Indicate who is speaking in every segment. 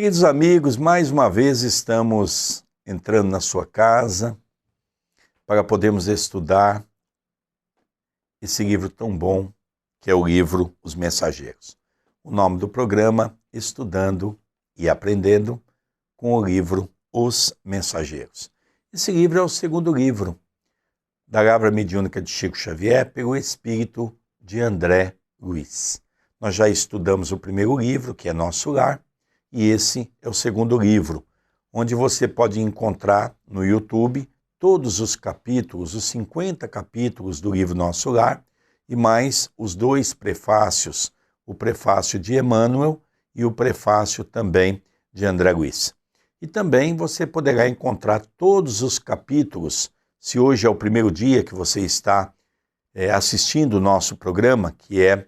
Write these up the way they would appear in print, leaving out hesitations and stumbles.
Speaker 1: Queridos amigos, mais uma vez estamos entrando na sua casa para podermos estudar esse livro tão bom que é o livro Os Mensageiros. O nome do programa, Estudando e Aprendendo com o livro Os Mensageiros. Esse livro é o segundo livro da Lavra Mediúnica de Chico Xavier pelo espírito de André Luiz. Nós já estudamos o primeiro livro, que é Nosso Lar, e esse é o segundo livro, onde você pode encontrar no YouTube todos os capítulos, os 50 capítulos do livro Nosso Lar, e mais os dois prefácios, o prefácio de Emmanuel e o prefácio também de André Luiz. E também você poderá encontrar todos os capítulos, se hoje é o primeiro dia que você está assistindo o nosso programa, que é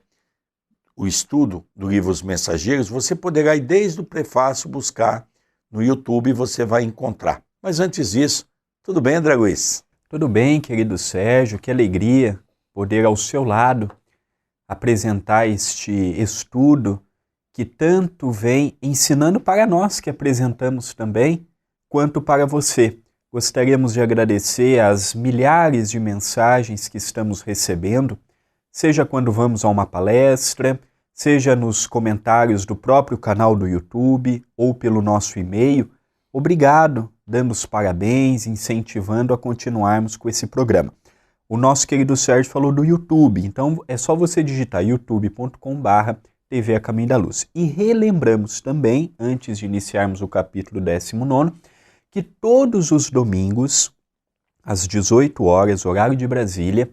Speaker 1: o estudo do livro Os Mensageiros, você poderá ir desde o prefácio buscar no YouTube e você vai encontrar. Mas antes disso, tudo bem, André Luiz?
Speaker 2: Tudo bem, querido Sérgio, que alegria poder ao seu lado apresentar este estudo que tanto vem ensinando para nós que apresentamos também, quanto para você. Gostaríamos de agradecer as milhares de mensagens que estamos recebendo, seja quando vamos a uma palestra, seja nos comentários do próprio canal do YouTube ou pelo nosso e-mail. Obrigado, dando os parabéns, incentivando a continuarmos com esse programa. O nosso querido Sérgio falou do YouTube, então é só você digitar youtube.com/TV A Caminho da Luz. E relembramos também, antes de iniciarmos o capítulo 19, que todos os domingos, às 18 horas, horário de Brasília,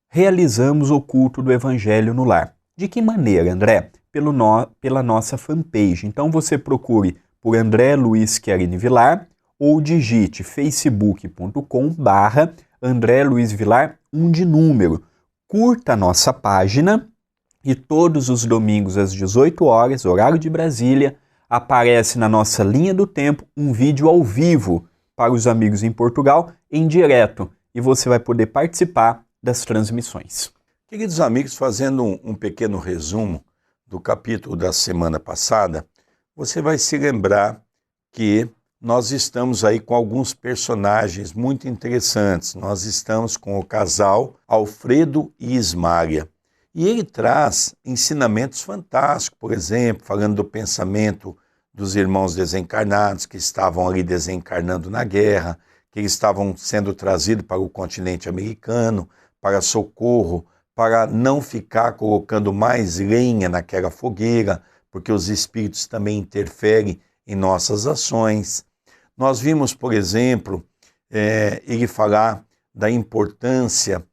Speaker 2: realizamos o culto do Evangelho no Lar. De que maneira, André? Pela nossa fanpage. Então você procure por André Luiz Chiarini Vilar ou digite facebook.com/André Luiz Vilar, 1 de número. Curta a nossa página e todos os domingos às 18 horas, horário de Brasília, aparece na nossa linha do tempo um vídeo ao vivo para os amigos em Portugal, em direto, e você vai poder participar das transmissões.
Speaker 1: Queridos amigos, fazendo um pequeno resumo do capítulo da semana passada, você vai se lembrar que nós estamos aí com alguns personagens muito interessantes. Nós estamos com o casal Alfredo e Ismária. E ele traz ensinamentos fantásticos, por exemplo, falando do pensamento dos irmãos desencarnados que estavam ali desencarnando na guerra, que eles estavam sendo trazidos para o continente americano, para socorro, para não ficar colocando mais lenha naquela fogueira, porque os espíritos também interferem em nossas ações. Nós vimos, por exemplo, ele falar da importância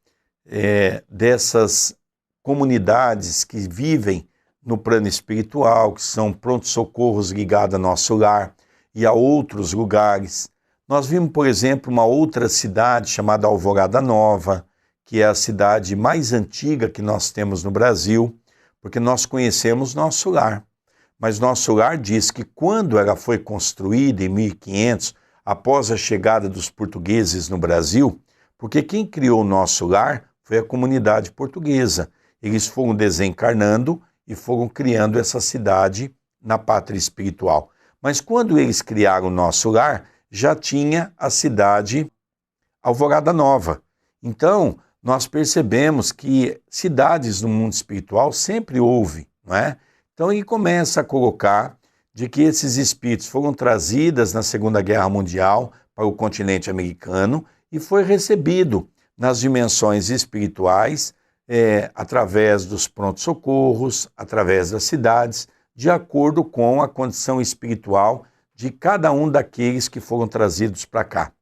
Speaker 1: dessas comunidades que vivem no plano espiritual, que são pronto-socorros ligados a Nosso Lar e a outros lugares. Nós vimos, por exemplo, uma outra cidade chamada Alvorada Nova, que é a cidade mais antiga que nós temos no Brasil, porque nós conhecemos Nosso Lar. Mas Nosso Lar diz que quando ela foi construída em 1500, após a chegada dos portugueses no Brasil, porque quem criou Nosso Lar foi a comunidade portuguesa. Eles foram desencarnando e foram criando essa cidade na pátria espiritual. Mas quando eles criaram Nosso Lar, já tinha a cidade Alvorada Nova. Então, nós percebemos que cidades no mundo espiritual sempre houve, não é? Então ele começa a colocar de que esses espíritos foram trazidos na Segunda Guerra Mundial para o continente americano e foi recebido nas dimensões espirituais através dos pronto-socorros, através das cidades, de acordo com a condição espiritual de cada um daqueles que foram trazidos para cá.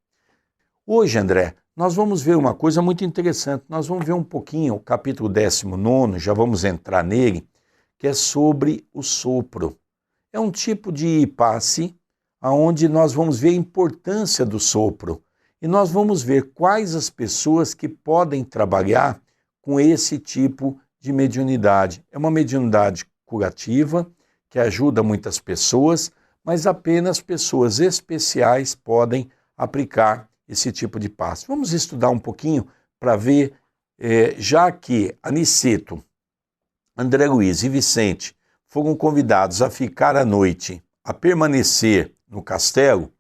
Speaker 1: Hoje, André, nós vamos ver uma coisa muito interessante. Nós vamos ver um pouquinho o capítulo 19, já vamos entrar nele, que é sobre o sopro. É um tipo de passe onde nós vamos ver a importância do sopro. E nós vamos ver quais as pessoas que podem trabalhar com esse tipo de mediunidade. É uma mediunidade curativa, que ajuda muitas pessoas, mas apenas pessoas especiais podem aplicar esse tipo de passe. Vamos estudar um pouquinho para ver, já que Aniceto, André Luiz e Vicente foram convidados a ficar à noite a permanecer no castelo,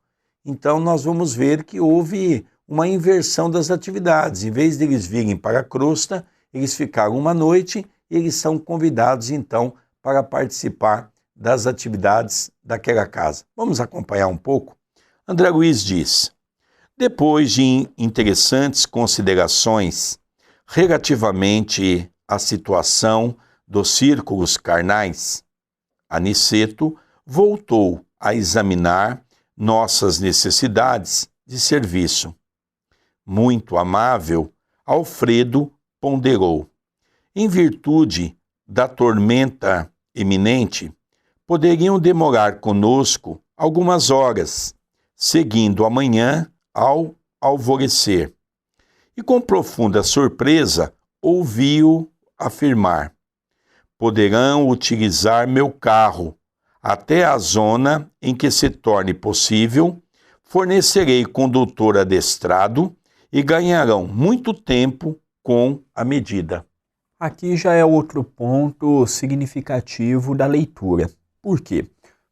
Speaker 1: então nós vamos ver que houve uma inversão das atividades. Em vez de eles virem para a crosta, eles ficaram uma noite e eles são convidados então para participar das atividades daquela casa. Vamos acompanhar um pouco? André Luiz diz: depois de interessantes considerações relativamente à situação dos círculos carnais, Aniceto voltou a examinar nossas necessidades de serviço. Muito amável, Alfredo ponderou: em virtude da tormenta iminente, poderiam demorar conosco algumas horas, seguindo amanhã ao alvorecer. E com profunda surpresa, ouvi-o afirmar: poderão utilizar meu carro até a zona em que se torne possível, fornecerei condutor adestrado e ganharão muito tempo com a medida.
Speaker 2: Aqui já é outro ponto significativo da leitura. Por quê?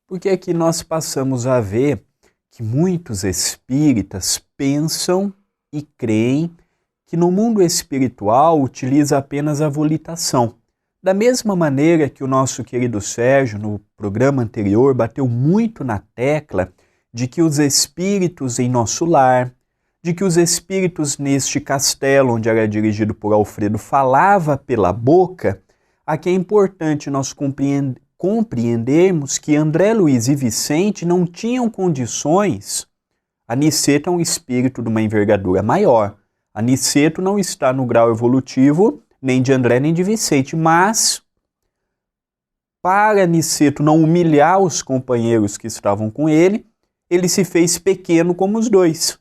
Speaker 2: Porque aqui nós passamos a ver que muitos espíritas pensam e creem que no mundo espiritual utiliza apenas a volitação. Da mesma maneira que o nosso querido Sérgio, no programa anterior, bateu muito na tecla de que os espíritos em nosso lar, de que os espíritos neste castelo, onde era dirigido por Alfredo, falava pela boca, aqui é importante nós compreendermos que André Luiz e Vicente não tinham condições. Aniceto é um espírito de uma envergadura maior. Aniceto não está no grau evolutivo nem de André nem de Vicente, mas para Aniceto não humilhar os companheiros que estavam com ele, ele se fez pequeno como os dois.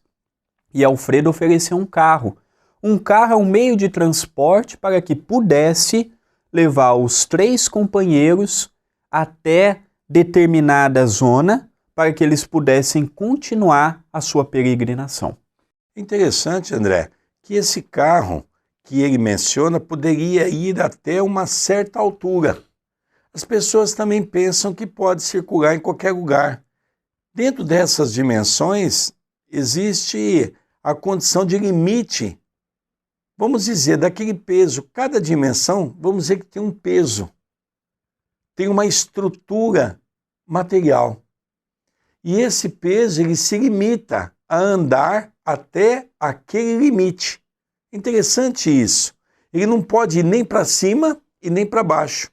Speaker 2: E Alfredo ofereceu um carro. Um carro é um meio de transporte para que pudesse levar os 3 companheiros até determinada zona para que eles pudessem continuar a sua peregrinação.
Speaker 1: Interessante, André, que esse carro que ele menciona poderia ir até uma certa altura. As pessoas também pensam que pode circular em qualquer lugar. Dentro dessas dimensões, existe a condição de limite, vamos dizer, daquele peso. Cada dimensão, vamos dizer que tem um peso, tem uma estrutura material. E esse peso, ele se limita a andar até aquele limite. Interessante isso. Ele não pode ir nem para cima e nem para baixo.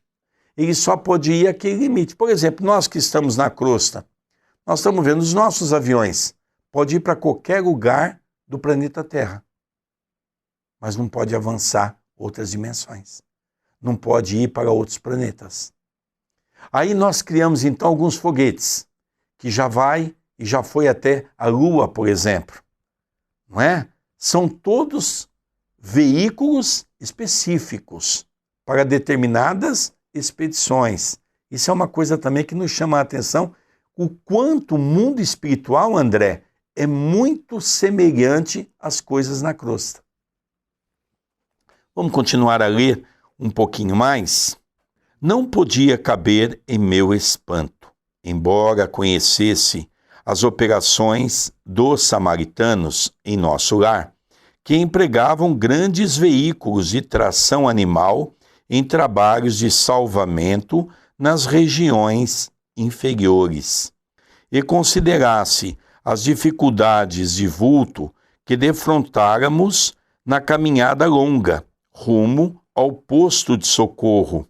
Speaker 1: Ele só pode ir àquele limite. Por exemplo, nós que estamos na crosta, nós estamos vendo os nossos aviões. Pode ir para qualquer lugar do planeta Terra. Mas não pode avançar outras dimensões. Não pode ir para outros planetas. Aí nós criamos então alguns foguetes, que já vai e já foi até a Lua, por exemplo. Não é? São todos veículos específicos para determinadas expedições. Isso é uma coisa também que nos chama a atenção, o quanto o mundo espiritual, André, é muito semelhante às coisas na crosta. Vamos continuar a ler um pouquinho mais? Não podia caber em meu espanto, embora conhecesse as operações dos samaritanos em nosso lar, que empregavam grandes veículos de tração animal em trabalhos de salvamento nas regiões inferiores, e considerasse as dificuldades de vulto que defrontáramos na caminhada longa, rumo ao posto de socorro.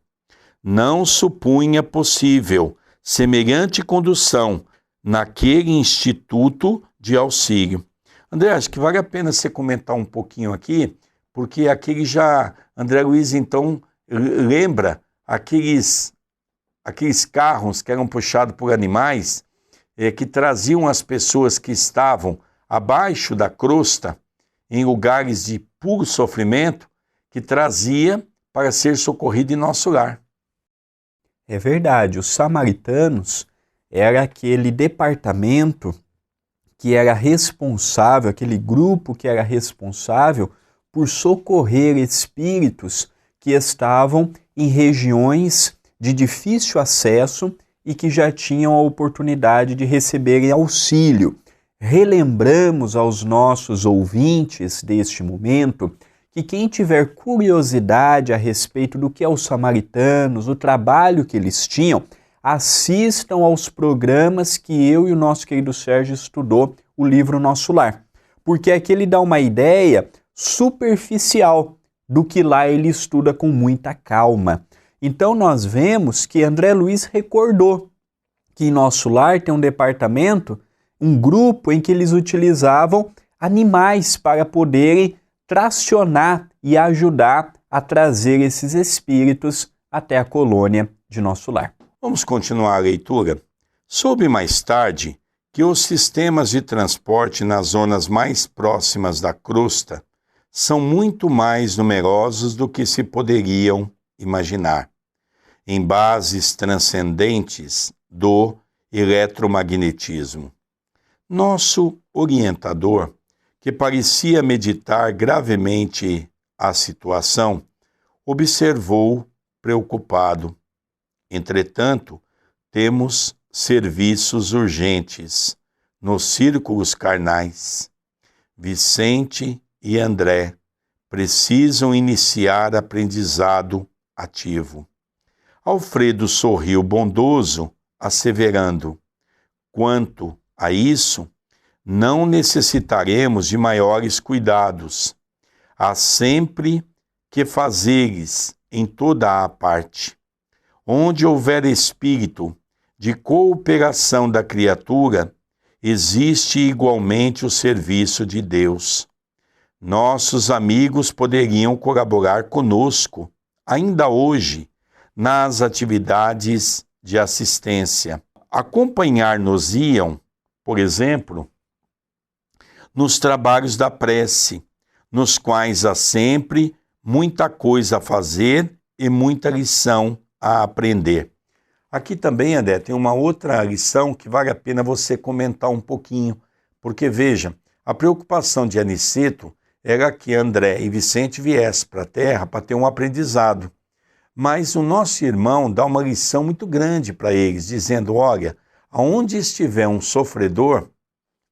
Speaker 1: Não supunha possível semelhante condução naquele instituto de auxílio. André, acho que vale a pena você comentar um pouquinho aqui, porque aquele já, André Luiz, então, lembra aqueles carros que eram puxados por animais, que traziam as pessoas que estavam abaixo da crosta, em lugares de puro sofrimento, que trazia para ser socorrido em nosso lar.
Speaker 2: É verdade, os samaritanos era aquele departamento que era responsável, aquele grupo que era responsável por socorrer espíritos que estavam em regiões de difícil acesso, e que já tinham a oportunidade de receberem auxílio. Relembramos aos nossos ouvintes deste momento que quem tiver curiosidade a respeito do que é os samaritanos, o trabalho que eles tinham, assistam aos programas que eu e o nosso querido Sérgio estudou, o livro Nosso Lar. Porque aqui ele dá uma ideia superficial do que lá ele estuda com muita calma. Então nós vemos que André Luiz recordou que em Nosso Lar tem um departamento, um grupo em que eles utilizavam animais para poderem tracionar e ajudar a trazer esses espíritos até a colônia de Nosso Lar.
Speaker 1: Vamos continuar a leitura. Soube mais tarde que os sistemas de transporte nas zonas mais próximas da crosta são muito mais numerosos do que se poderiam imaginar, em bases transcendentes do eletromagnetismo. Nosso orientador, que parecia meditar gravemente a situação, observou preocupado. Entretanto, temos serviços urgentes nos círculos carnais. Vicente e André precisam iniciar aprendizado ativo. Alfredo sorriu bondoso, asseverando: quanto a isso, não necessitaremos de maiores cuidados. Há sempre que fazeres em toda a parte. Onde houver espírito de cooperação da criatura, existe igualmente o serviço de Deus. Nossos amigos poderiam colaborar conosco, ainda hoje, nas atividades de assistência. Acompanhar-nos-iam, por exemplo, nos trabalhos da prece, nos quais há sempre muita coisa a fazer e muita lição a aprender. Aqui também, André, tem uma outra lição que vale a pena você comentar um pouquinho, porque veja, a preocupação de Aniceto era que André e Vicente viessem para a Terra para ter um aprendizado. Mas o nosso irmão dá uma lição muito grande para eles, dizendo: olha, aonde estiver um sofredor,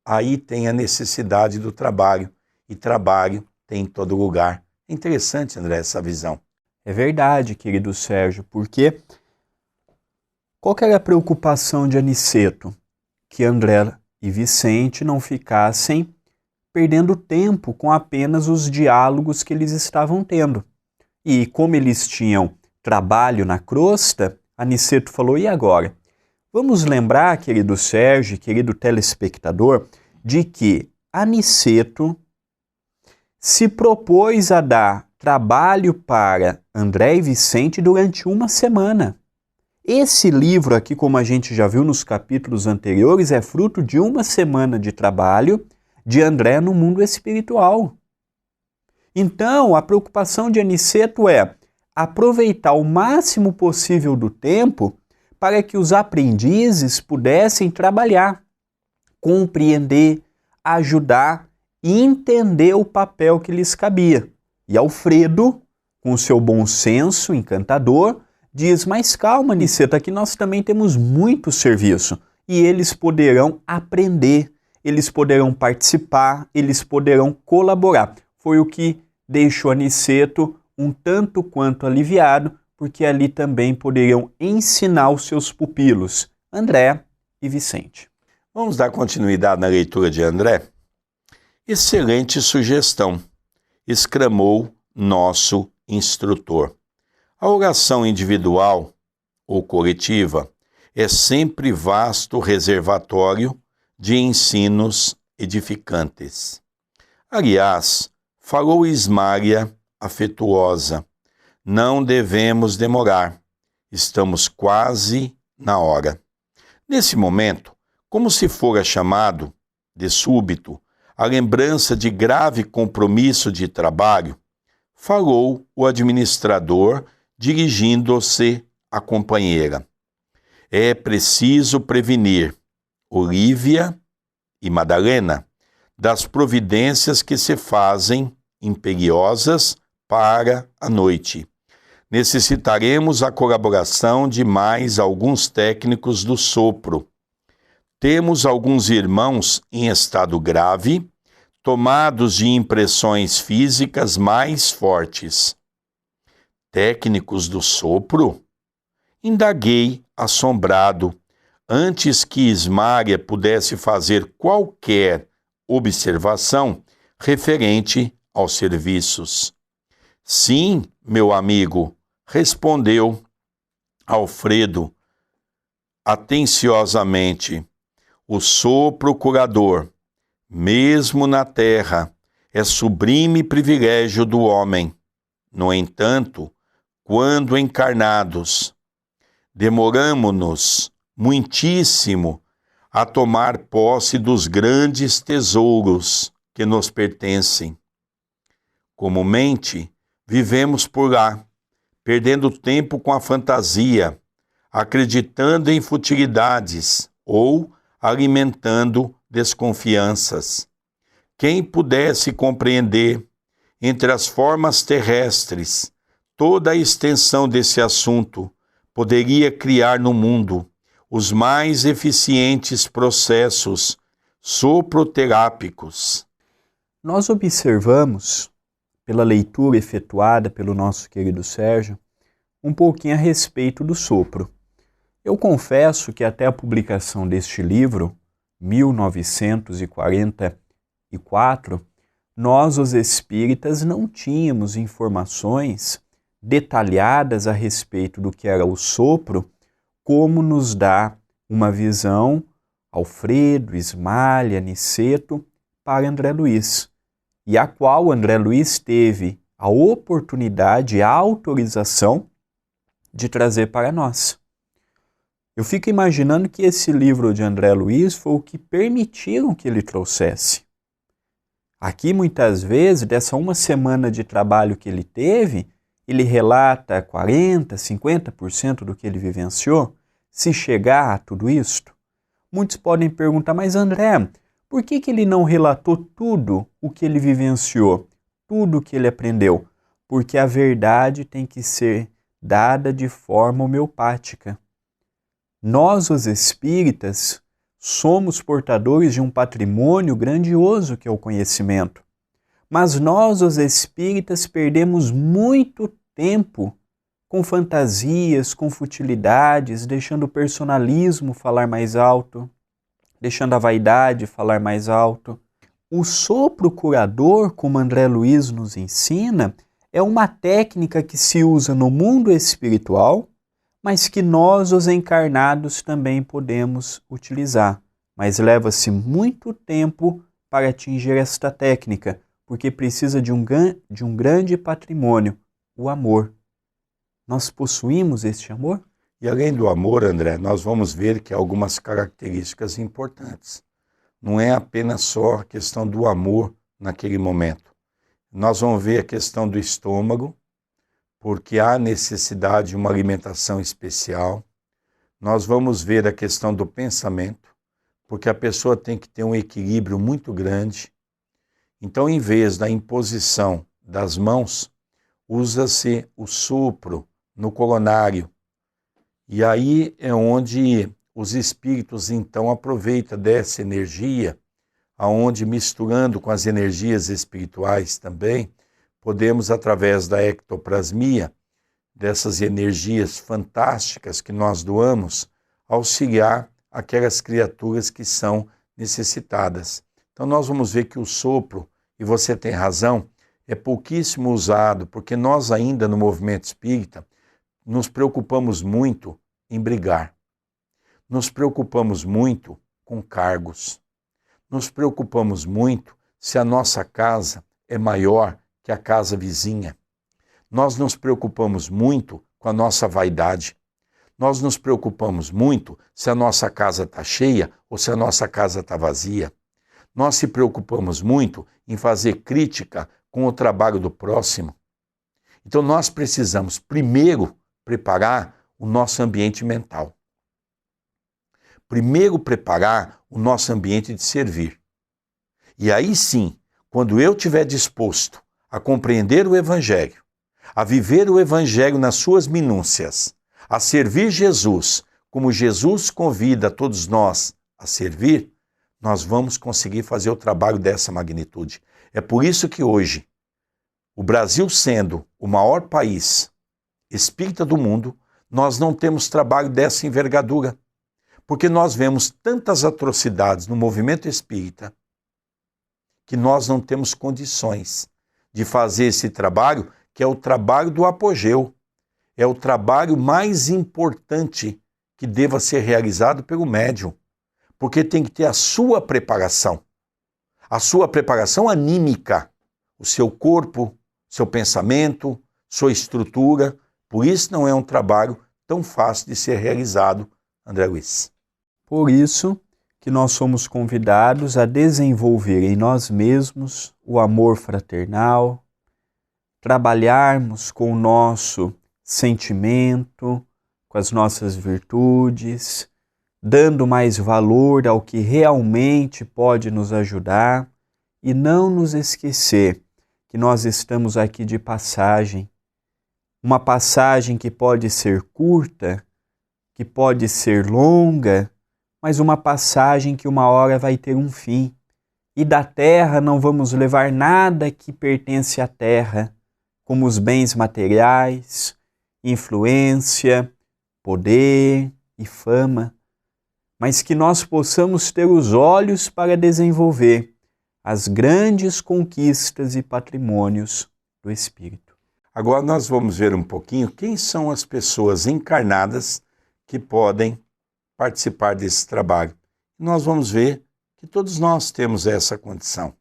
Speaker 1: aí tem a necessidade do trabalho, e trabalho tem em todo lugar. É interessante, André, essa visão.
Speaker 2: É verdade, querido Sérgio, porque qual que era a preocupação de Aniceto? Que André e Vicente não ficassem perdendo tempo com apenas os diálogos que eles estavam tendo. E como eles tinham trabalho na crosta, Aniceto falou: e agora? Vamos lembrar, querido Sérgio, querido telespectador, de que Aniceto se propôs a dar trabalho para André e Vicente durante uma semana. Esse livro aqui, como a gente já viu nos capítulos anteriores, é fruto de uma semana de trabalho de André no mundo espiritual. Então, a preocupação de Aniceto é aproveitar o máximo possível do tempo para que os aprendizes pudessem trabalhar, compreender, ajudar e entender o papel que lhes cabia. E Alfredo, com seu bom senso encantador, diz: mas calma, Aniceto, aqui nós também temos muito serviço e eles poderão aprender, eles poderão participar, eles poderão colaborar. Foi o que deixou Aniceto um tanto quanto aliviado, porque ali também poderiam ensinar os seus pupilos, André e Vicente.
Speaker 1: Vamos dar continuidade na leitura de André? Excelente sugestão, exclamou nosso instrutor. A oração individual ou coletiva é sempre vasto reservatório de ensinos edificantes. Aliás, falou Ismária afetuosa: não devemos demorar, estamos quase na hora. Nesse momento, como se fora chamado, de súbito, a lembrança de grave compromisso de trabalho, falou o administrador, dirigindo-se à companheira: é preciso prevenir Olívia e Madalena das providências que se fazem imperiosas para a noite. necessitaremos a colaboração de mais alguns técnicos do sopro. Temos alguns irmãos em estado grave, tomados de impressões físicas mais fortes. Técnicos do sopro? Indaguei, assombrado, antes que Ismária pudesse fazer qualquer observação referente aos serviços. Sim, meu amigo, respondeu Alfredo atenciosamente. O sopro curador, mesmo na terra, é sublime privilégio do homem. No entanto, quando encarnados, demoramo-nos muitíssimo a tomar posse dos grandes tesouros que nos pertencem. Comumente, vivemos por lá, perdendo tempo com a fantasia, acreditando em futilidades ou alimentando desconfianças. Quem pudesse compreender, entre as formas terrestres, toda a extensão desse assunto, poderia criar no mundo os mais eficientes processos soproterápicos.
Speaker 2: Nós observamos, pela leitura efetuada pelo nosso querido Sérgio, um pouquinho a respeito do sopro. Eu confesso que até a publicação deste livro, 1944, nós, os espíritas, não tínhamos informações detalhadas a respeito do que era o sopro, como nos dá uma visão Alfredo, Ismália, Niceto para André Luiz, e a qual André Luiz teve a oportunidade e a autorização de trazer para nós. Eu fico imaginando que esse livro de André Luiz foi o que permitiram que ele trouxesse. Aqui, muitas vezes, dessa uma semana de trabalho que ele teve, ele relata 40%, 50% do que ele vivenciou, se chegar a tudo isto. Muitos podem perguntar, mas André, por que ele não relatou tudo o que ele vivenciou, tudo o que ele aprendeu? Porque a verdade tem que ser dada de forma homeopática. Nós, os espíritas, somos portadores de um patrimônio grandioso que é o conhecimento. Mas nós, os espíritas, perdemos muito tempo com fantasias, com futilidades, deixando o personalismo falar mais alto, deixando a vaidade falar mais alto. O sopro curador, como André Luiz nos ensina, é uma técnica que se usa no mundo espiritual, mas que nós, os encarnados, também podemos utilizar. Mas leva-se muito tempo para atingir esta técnica, porque precisa de um grande patrimônio, o amor. Nós possuímos este amor?
Speaker 1: E além do amor, André, nós vamos ver que há algumas características importantes. Não é apenas só a questão do amor naquele momento. Nós vamos ver a questão do estômago, porque há necessidade de uma alimentação especial. Nós vamos ver a questão do pensamento, porque a pessoa tem que ter um equilíbrio muito grande. Então, em vez da imposição das mãos, usa-se o sopro no coronário. E aí é onde os espíritos, então, aproveitam dessa energia, aonde, misturando com as energias espirituais também, podemos, através da ectoplasmia, dessas energias fantásticas que nós doamos, auxiliar aquelas criaturas que são necessitadas. Então nós vamos ver que o sopro, e você tem razão, é pouquíssimo usado, porque nós ainda no movimento espírita nos preocupamos muito em brigar. Nos preocupamos muito com cargos. Nos preocupamos muito se a nossa casa é maior que a casa vizinha. Nós nos preocupamos muito com a nossa vaidade. Nós nos preocupamos muito se a nossa casa está cheia ou se a nossa casa está vazia. Nós se preocupamos muito em fazer crítica com o trabalho do próximo. Então nós precisamos primeiro preparar o nosso ambiente mental. Primeiro preparar o nosso ambiente de servir. E aí sim, quando eu estiver disposto a compreender o Evangelho, a viver o Evangelho nas suas minúcias, a servir Jesus, como Jesus convida todos nós a servir, nós vamos conseguir fazer o trabalho dessa magnitude. É por isso que hoje, o Brasil sendo o maior país espírita do mundo, nós não temos trabalho dessa envergadura, porque nós vemos tantas atrocidades no movimento espírita que nós não temos condições de fazer esse trabalho, que é o trabalho do apogeu, é o trabalho mais importante que deva ser realizado pelo médium, porque tem que ter a sua preparação anímica, o seu corpo, seu pensamento, sua estrutura. Por isso não é um trabalho tão fácil de ser realizado, André Luiz.
Speaker 2: Por isso que nós somos convidados a desenvolver em nós mesmos o amor fraternal, trabalharmos com o nosso sentimento, com as nossas virtudes, dando mais valor ao que realmente pode nos ajudar e não nos esquecer que nós estamos aqui de passagem. Uma passagem que pode ser curta, que pode ser longa, mas uma passagem que uma hora vai ter um fim. E da terra não vamos levar nada que pertence à terra, como os bens materiais, influência, poder e fama, mas que nós possamos ter os olhos para desenvolver as grandes conquistas e patrimônios do Espírito.
Speaker 1: Agora nós vamos ver um pouquinho quem são as pessoas encarnadas que podem participar desse trabalho. Nós vamos ver que todos nós temos essa condição,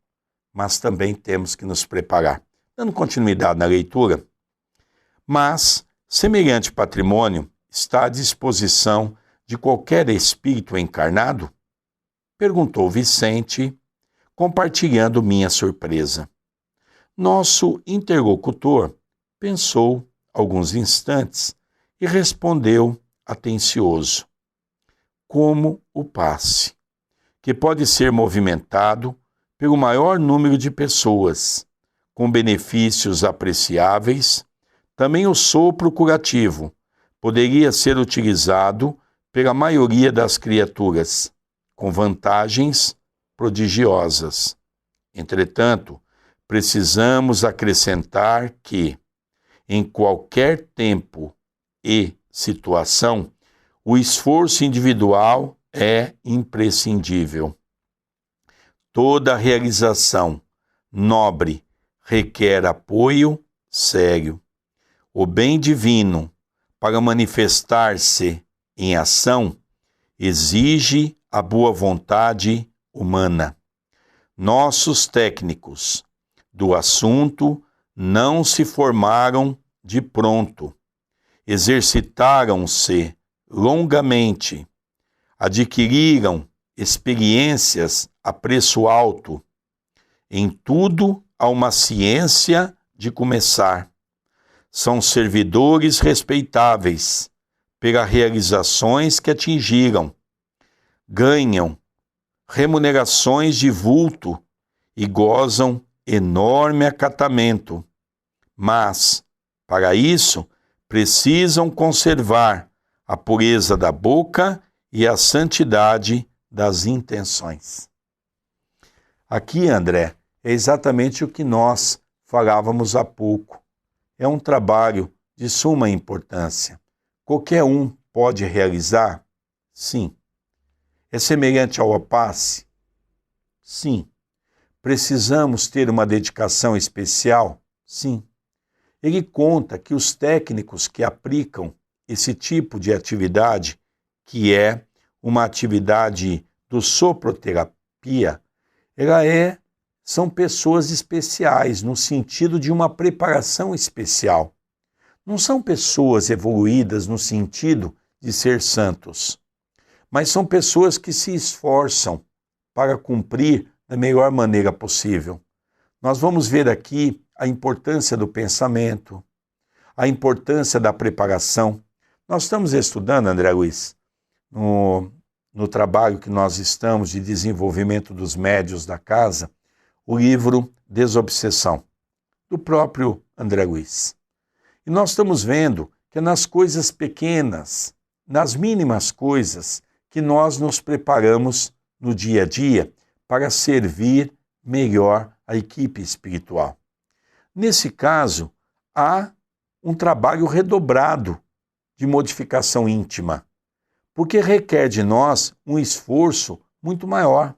Speaker 1: mas também temos que nos preparar. Dando continuidade na leitura, mas semelhante patrimônio está à disposição de qualquer espírito encarnado? Perguntou Vicente, compartilhando minha surpresa. Nosso interlocutor pensou alguns instantes e respondeu atencioso. Como o passe, que pode ser movimentado pelo maior número de pessoas, com benefícios apreciáveis, também o sopro curativo poderia ser utilizado pela maioria das criaturas, com vantagens prodigiosas. Entretanto, precisamos acrescentar que, em qualquer tempo e situação, o esforço individual é imprescindível. Toda realização nobre requer apoio sério. O bem divino, para manifestar-se em ação, exige a boa vontade humana. Nossos técnicos do assunto não se formaram de pronto, exercitaram-se longamente, adquiriram experiências a preço alto. Em tudo há uma ciência de começar. São servidores respeitáveis pelas realizações que atingiram. Ganham remunerações de vulto e gozam enorme acatamento. Mas, para isso, precisam conservar a pureza da boca e a santidade das intenções. Aqui, André, é exatamente o que nós falávamos há pouco. É um trabalho de suma importância. Qualquer um pode realizar? Sim. É semelhante ao passe? Sim. Precisamos ter uma dedicação especial? Sim. Ele conta que os técnicos que aplicam esse tipo de atividade, que é uma atividade do soproterapia, são pessoas especiais, no sentido de uma preparação especial. Não são pessoas evoluídas no sentido de ser santos, mas são pessoas que se esforçam para cumprir da melhor maneira possível. Nós vamos ver aqui a importância do pensamento, a importância da preparação. Nós estamos estudando, André Luiz, no trabalho que nós estamos de desenvolvimento dos médiuns da casa, o livro Desobsessão, do próprio André Luiz. E nós estamos vendo que é nas coisas pequenas, nas mínimas coisas, que nós nos preparamos no dia a dia para servir melhor a equipe espiritual. Nesse caso, há um trabalho redobrado de modificação íntima, porque requer de nós um esforço muito maior.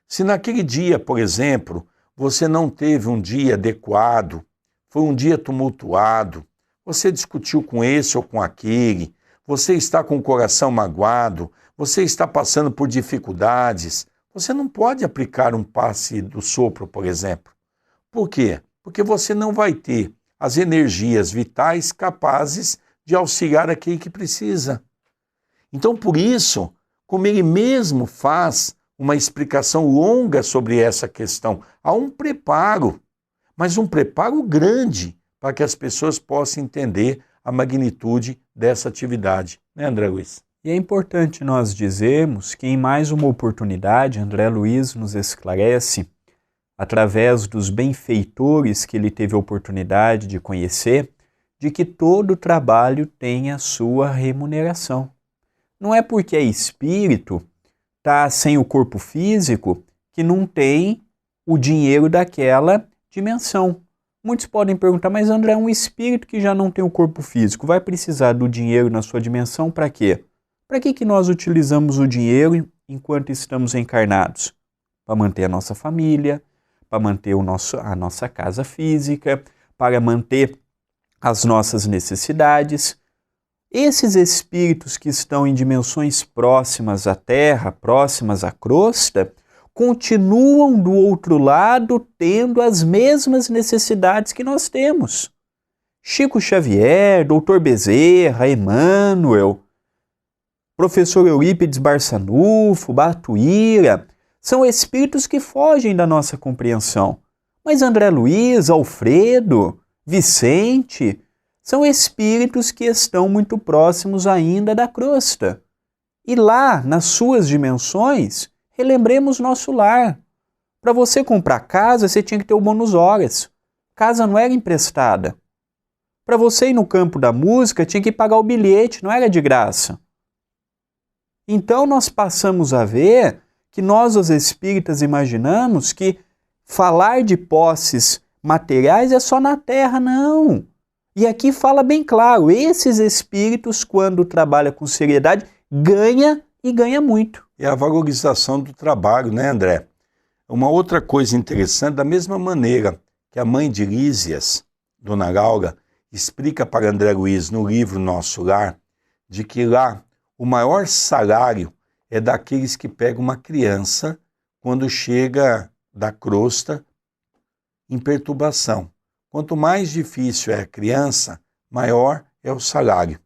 Speaker 1: Se naquele dia, por exemplo, você não teve um dia adequado, foi um dia tumultuado, você discutiu com esse ou com aquele, você está com o coração magoado, você está passando por dificuldades, você não pode aplicar um passe do sopro, por exemplo. Por quê? Porque você não vai ter as energias vitais capazes de auxiliar aquele que precisa. Então, por isso, como ele mesmo faz uma explicação longa sobre essa questão, há um preparo, mas um preparo grande para que as pessoas possam entender a magnitude dessa atividade. Né, André Luiz?
Speaker 2: E é importante nós dizermos que em mais uma oportunidade, André Luiz nos esclarece, através dos benfeitores que ele teve a oportunidade de conhecer, de que todo trabalho tem a sua remuneração. Não é porque é espírito, está sem o corpo físico, que não tem o dinheiro daquela dimensão. Muitos podem perguntar, mas André, um espírito que já não tem o corpo físico, vai precisar do dinheiro na sua dimensão para quê? Para que nós utilizamos o dinheiro enquanto estamos encarnados? Para manter a nossa família, para manter a nossa casa física, para manter as nossas necessidades. Esses espíritos que estão em dimensões próximas à Terra, próximas à crosta, continuam do outro lado tendo as mesmas necessidades que nós temos. Chico Xavier, Dr. Bezerra, Emmanuel, professor Eurípides Barçanufo, Batuíra, são espíritos que fogem da nossa compreensão. Mas André Luiz, Alfredo, Vicente, são espíritos que estão muito próximos ainda da crosta. E lá, nas suas dimensões, relembremos nosso lar. Para você comprar casa, você tinha que ter o bônus horas. Casa não era emprestada. Para você ir no campo da música, tinha que pagar o bilhete, não era de graça. Então nós passamos a ver que nós, os espíritas, imaginamos que falar de posses materiais é só na Terra, não. E aqui fala bem claro, esses espíritos, quando trabalham com seriedade, ganha e ganha muito.
Speaker 1: É a valorização do trabalho, né, André? Uma outra coisa interessante, da mesma maneira que a mãe de Lísias, Dona Laura, explica para André Luiz no livro Nosso Lar, de que lá o maior salário é daqueles que pegam uma criança quando chega da crosta em perturbação. Quanto mais difícil é a criança, maior é o salário.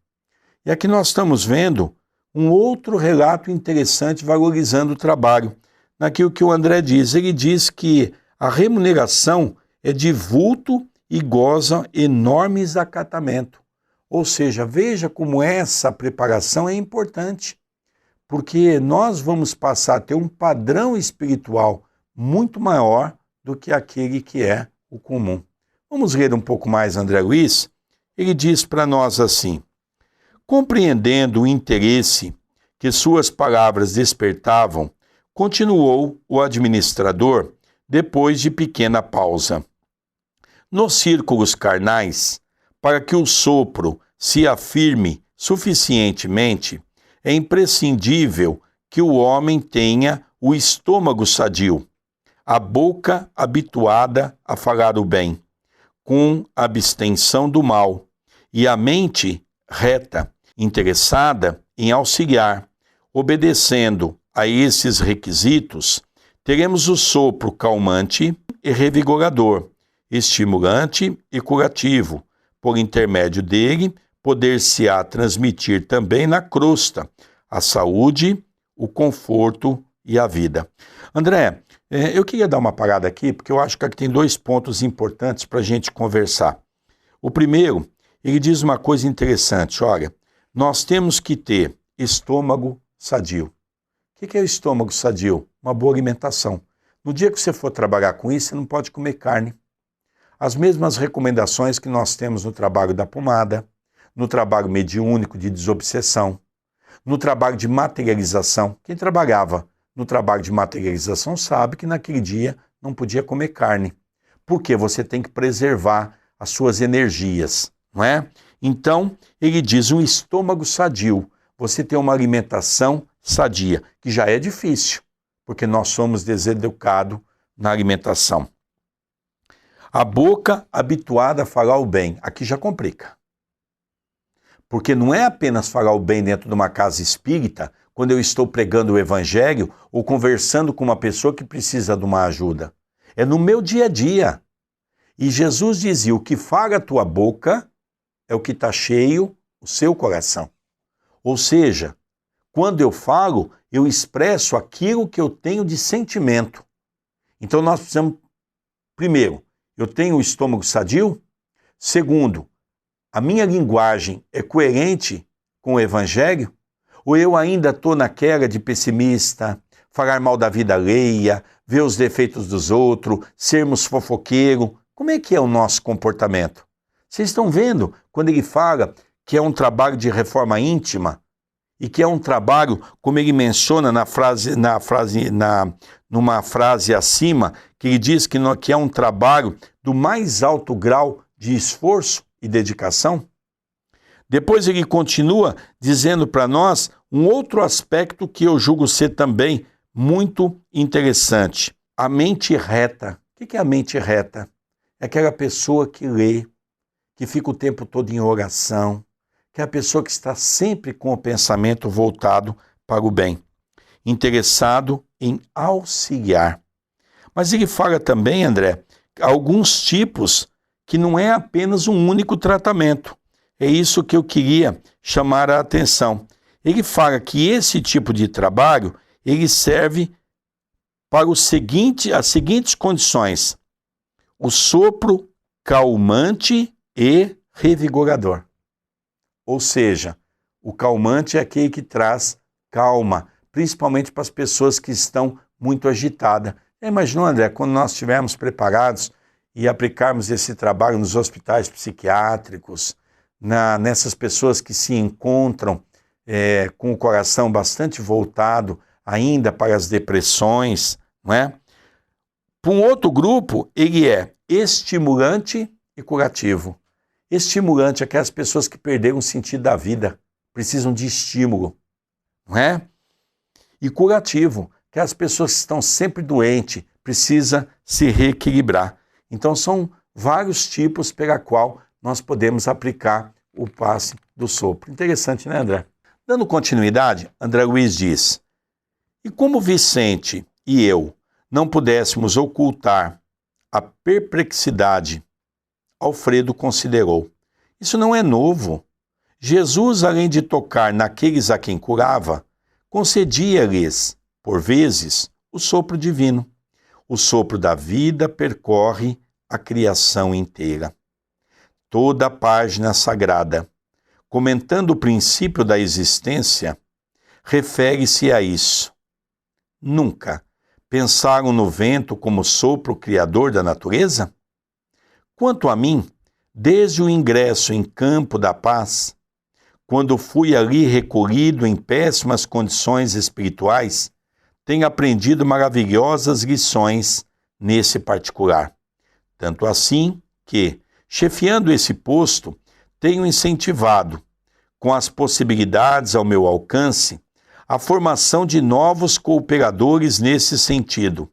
Speaker 1: E aqui nós estamos vendo um outro relato interessante valorizando o trabalho. Naquilo que o André diz, ele diz que a remuneração é de vulto e goza enormes acatamento. Ou seja, veja como essa preparação é importante, porque nós vamos passar a ter um padrão espiritual muito maior do que aquele que é o comum. Vamos ler um pouco mais André Luiz? Ele diz para nós assim: compreendendo o interesse que suas palavras despertavam, continuou o administrador depois de pequena pausa. Nos círculos carnais, para que o sopro se afirme suficientemente, é imprescindível que o homem tenha o estômago sadio, a boca habituada a falar o bem, com abstenção do mal, e a mente reta, interessada em auxiliar. Obedecendo a esses requisitos, teremos o sopro calmante e revigorador, estimulante e curativo. Por intermédio dele, poder-se-á transmitir também na crosta a saúde, o conforto e a vida. André, eu queria dar uma parada aqui, porque eu acho que aqui tem dois pontos importantes para a gente conversar. O primeiro, ele diz uma coisa interessante, olha, nós temos que ter estômago sadio. O que é o estômago sadio? Uma boa alimentação. No dia que você for trabalhar com isso, você não pode comer carne. As mesmas recomendações que nós temos no trabalho da pomada, no trabalho mediúnico de desobsessão, no trabalho de materialização. Quem trabalhava no trabalho de materialização sabe que naquele dia não podia comer carne, porque você tem que preservar as suas energias, não é? Então, ele diz um estômago sadio, você tem uma alimentação sadia, que já é difícil, porque nós somos deseducados na alimentação. A boca habituada a falar o bem, aqui já complica. Porque não é apenas falar o bem dentro de uma casa espírita, quando eu estou pregando o evangelho ou conversando com uma pessoa que precisa de uma ajuda. É no meu dia a dia. E Jesus dizia, o que fala a tua boca é o que está cheio o seu coração. Ou seja, quando eu falo, eu expresso aquilo que eu tenho de sentimento. Então nós precisamos, primeiro, eu tenho o estômago sadio. Segundo, a minha linguagem é coerente com o evangelho? Ou eu ainda estou naquela de pessimista, falar mal da vida alheia, ver os defeitos dos outros, sermos fofoqueiros? Como é que é o nosso comportamento? Vocês estão vendo quando ele fala que é um trabalho de reforma íntima e que é um trabalho, como ele menciona numa frase acima, que ele diz que é um trabalho do mais alto grau de esforço e dedicação? Depois ele continua dizendo para nós um outro aspecto que eu julgo ser também muito interessante. A mente reta. O que é a mente reta? É aquela pessoa que lê, que fica o tempo todo em oração, que é a pessoa que está sempre com o pensamento voltado para o bem, interessado em auxiliar. Mas ele fala também, André, alguns tipos que não é apenas um único tratamento. É isso que eu queria chamar a atenção. Ele fala que esse tipo de trabalho, ele serve para as seguintes condições. O sopro calmante e revigorador. Ou seja, o calmante é aquele que traz calma, principalmente para as pessoas que estão muito agitadas. Imaginou, André, quando nós estivermos preparados e aplicarmos esse trabalho nos hospitais psiquiátricos, nessas pessoas que se encontram com o coração bastante voltado ainda para as depressões, não é? Para um outro grupo, ele é estimulante e curativo. Estimulante é aquelas pessoas que perderam o sentido da vida, precisam de estímulo, não é? E curativo, aquelas pessoas que estão sempre doentes, precisa se reequilibrar. Então são vários tipos pela qual nós podemos aplicar o passe do sopro. Interessante, né, André? Dando continuidade, André Luiz diz, e como Vicente e eu não pudéssemos ocultar a perplexidade, Alfredo considerou, isso não é novo. Jesus, além de tocar naqueles a quem curava, concedia-lhes, por vezes, o sopro divino. O sopro da vida percorre a criação inteira. Toda a página sagrada, comentando o princípio da existência, refere-se a isso. Nunca pensaram no vento como sopro criador da natureza? Quanto a mim, desde o ingresso em Campo da Paz, quando fui ali recolhido em péssimas condições espirituais, tenho aprendido maravilhosas lições nesse particular. Tanto assim que, chefiando esse posto, tenho incentivado, com as possibilidades ao meu alcance, a formação de novos cooperadores nesse sentido,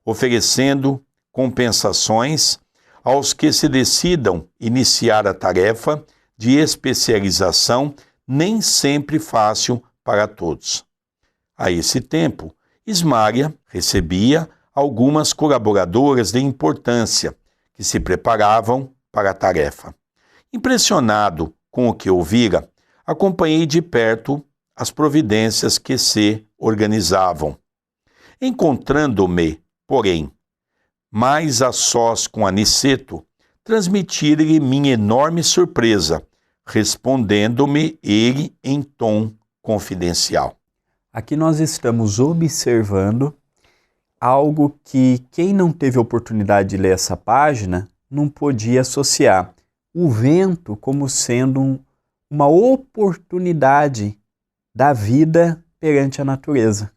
Speaker 1: oferecendo compensações aos que se decidam iniciar a tarefa de especialização nem sempre fácil para todos. A esse tempo, Ismária recebia algumas colaboradoras de importância que se preparavam para a tarefa. Impressionado com o que ouvira, acompanhei de perto as providências que se organizavam. Encontrando-me, porém, mais a sós com Aniceto, transmiti-lhe minha enorme surpresa, respondendo-me ele em tom confidencial.
Speaker 2: Aqui nós estamos observando algo que quem não teve oportunidade de ler essa página não podia associar o vento como sendo uma oportunidade da vida perante a natureza.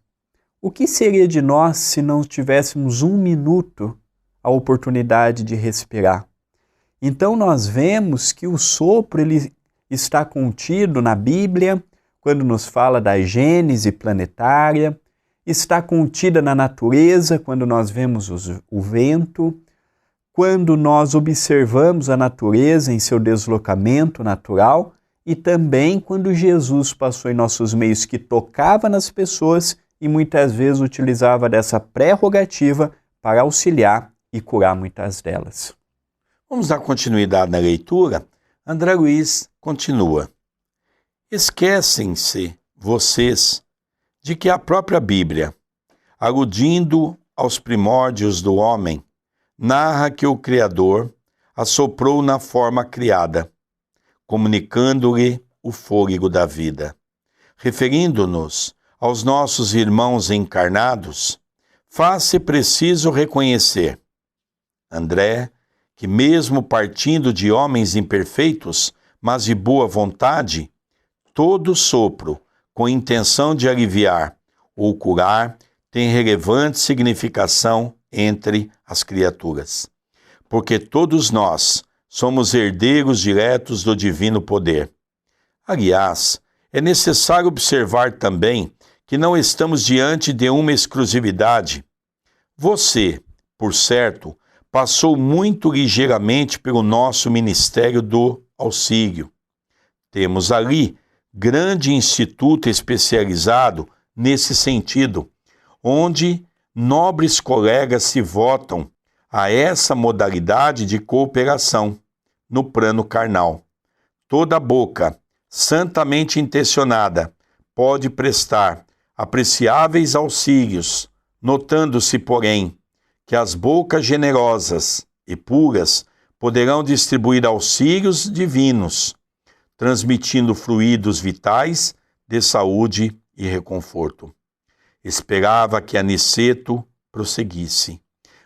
Speaker 2: O que seria de nós se não tivéssemos um minuto a oportunidade de respirar? Então nós vemos que o sopro ele está contido na Bíblia, quando nos fala da gênese planetária, está contida na natureza, quando nós vemos o vento, quando nós observamos a natureza em seu deslocamento natural e também quando Jesus passou em nossos meios, que tocava nas pessoas e muitas vezes utilizava dessa prerrogativa para auxiliar e curar muitas delas.
Speaker 1: Vamos dar continuidade na leitura? André Luiz continua. Esquecem-se vocês de que a própria Bíblia, aludindo aos primórdios do homem, narra que o Criador assoprou na forma criada, comunicando-lhe o fôlego da vida. Referindo-nos aos nossos irmãos encarnados, faz-se preciso reconhecer, André, que mesmo partindo de homens imperfeitos, mas de boa vontade, todo sopro, com intenção de aliviar ou curar, tem relevante significação entre as criaturas. Porque todos nós somos herdeiros diretos do divino poder. Aliás, é necessário observar também que não estamos diante de uma exclusividade. Você, por certo, passou muito ligeiramente pelo nosso Ministério do Auxílio. Temos ali grande instituto especializado nesse sentido, onde nobres colegas se votam a essa modalidade de cooperação no plano carnal. Toda boca, santamente intencionada, pode prestar apreciáveis auxílios, notando-se, porém, que as bocas generosas e puras poderão distribuir auxílios divinos, transmitindo fluidos vitais de saúde e reconforto. Esperava que Aniceto prosseguisse,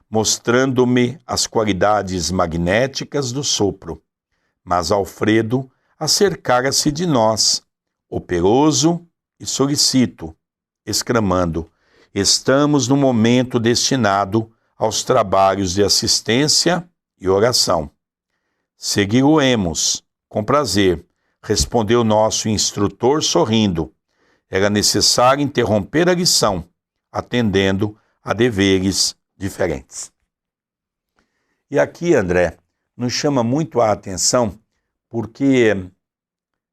Speaker 1: mostrando-me as qualidades magnéticas do sopro, mas Alfredo acercara-se de nós, operoso e solicito, exclamando: estamos no momento destinado aos trabalhos de assistência e oração. Segui-lo-emos, com prazer, respondeu nosso instrutor sorrindo. Era necessário interromper a lição, atendendo a deveres diferentes. E aqui, André, nos chama muito a atenção, porque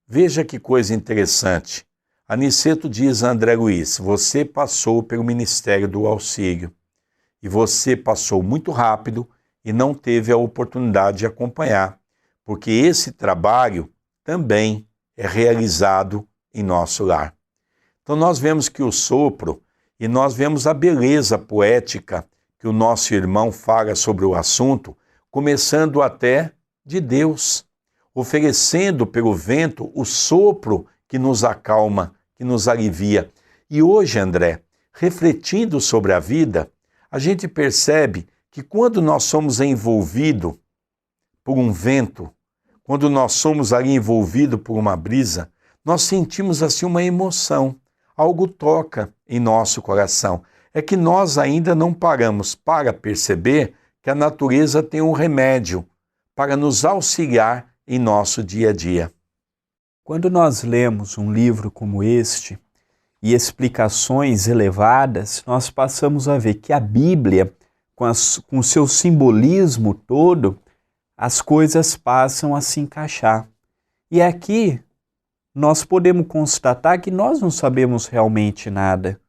Speaker 1: veja que coisa interessante. Aniceto diz a André Luiz: você passou pelo Ministério do Auxílio e você passou muito rápido e não teve a oportunidade de acompanhar, porque esse trabalho também é realizado em nosso lar. Então nós vemos que o sopro, e nós vemos a beleza poética que o nosso irmão fala sobre o assunto, começando até de Deus, oferecendo pelo vento o sopro que nos acalma, que nos alivia. E hoje, André, refletindo sobre a vida, a gente percebe que quando nós somos envolvidos por um vento, quando nós somos ali envolvidos por uma brisa, nós sentimos assim uma emoção, algo toca em nosso coração. É que nós ainda não paramos para perceber que a natureza tem um remédio para nos auxiliar em nosso dia a dia.
Speaker 2: Quando nós lemos um livro como este e explicações elevadas, nós passamos a ver que a Bíblia, com o seu simbolismo todo, as coisas passam a se encaixar. E aqui nós podemos constatar que nós não sabemos realmente nada.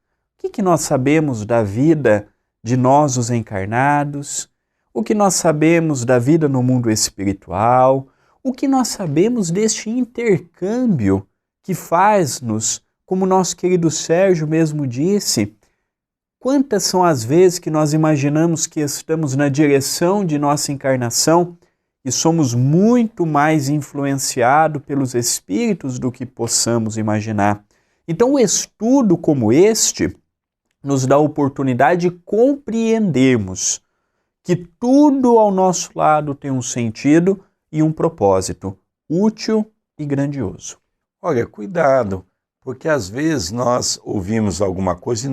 Speaker 2: O que nós sabemos da vida de nós, os encarnados? O que nós sabemos da vida no mundo espiritual? O que nós sabemos deste intercâmbio que faz-nos, como nosso querido Sérgio mesmo disse, quantas são as vezes que nós imaginamos que estamos na direção de nossa encarnação e somos muito mais influenciados pelos espíritos do que possamos imaginar. Então, o estudo como este nos dá a oportunidade de compreendermos que tudo ao nosso lado tem um sentido e um propósito útil e grandioso.
Speaker 1: Olha, cuidado, porque às vezes nós ouvimos alguma coisa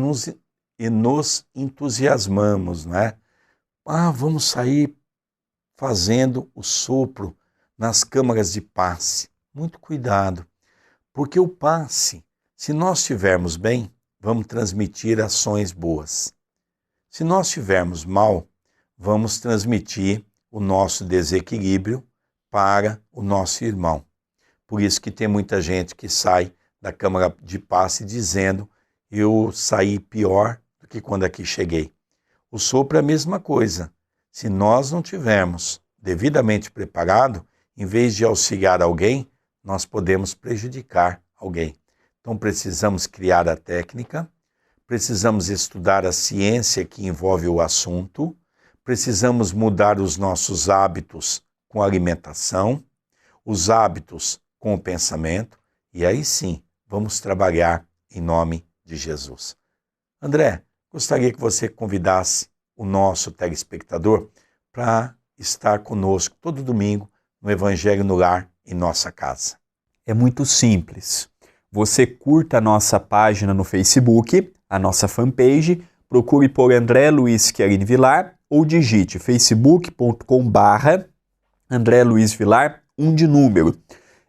Speaker 1: e nos entusiasmamos, né? Vamos sair fazendo o sopro nas câmaras de passe. Muito cuidado, porque o passe, se nós estivermos bem, vamos transmitir ações boas. Se nós estivermos mal, vamos transmitir o nosso desequilíbrio para o nosso irmão. Por isso que tem muita gente que sai da câmara de passe dizendo: eu saí pior do que quando aqui cheguei. O sopro é a mesma coisa. Se nós não tivermos devidamente preparado, em vez de auxiliar alguém, nós podemos prejudicar alguém. Então precisamos criar a técnica, precisamos estudar a ciência que envolve o assunto, precisamos mudar os nossos hábitos com a alimentação, os hábitos com o pensamento, e aí sim vamos trabalhar em nome de Jesus. André, gostaria que você convidasse o nosso telespectador para estar conosco todo domingo no Evangelho no Lar, em nossa casa.
Speaker 2: É muito simples. Você curta a nossa página no Facebook, a nossa fanpage, procure por André Luiz Chiarini Vilar ou digite facebook.com/André Luiz Vilar, 1 de número.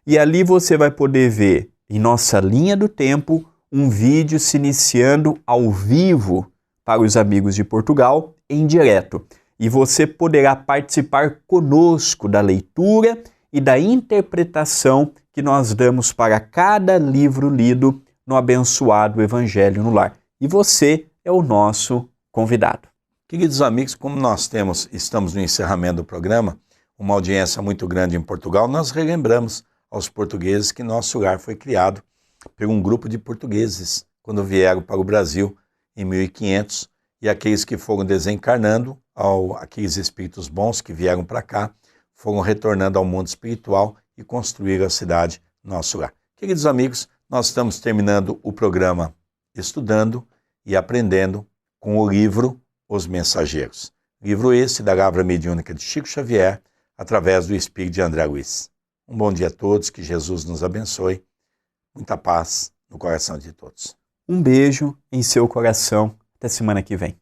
Speaker 2: E ali você vai poder ver, em nossa linha do tempo, um vídeo se iniciando ao vivo para os amigos de Portugal, em direto. E você poderá participar conosco da leitura e da interpretação que nós damos para cada livro lido no abençoado Evangelho no Lar. E você é o nosso convidado.
Speaker 1: Queridos amigos, como nós estamos no encerramento do programa, uma audiência muito grande em Portugal, nós relembramos aos portugueses que nosso lar foi criado por um grupo de portugueses quando vieram para o Brasil em 1500, e aqueles que foram desencarnando, aqueles espíritos bons que vieram para cá, foram retornando ao mundo espiritual e construíram a cidade Nosso Lar. Queridos amigos, nós estamos terminando o programa estudando e aprendendo com o livro Os Mensageiros. Livro esse da Lavra Mediúnica de Chico Xavier, através do Espírito de André Luiz. Um bom dia a todos, que Jesus nos abençoe. Muita paz no coração de todos.
Speaker 2: Um beijo em seu coração. Até semana que vem.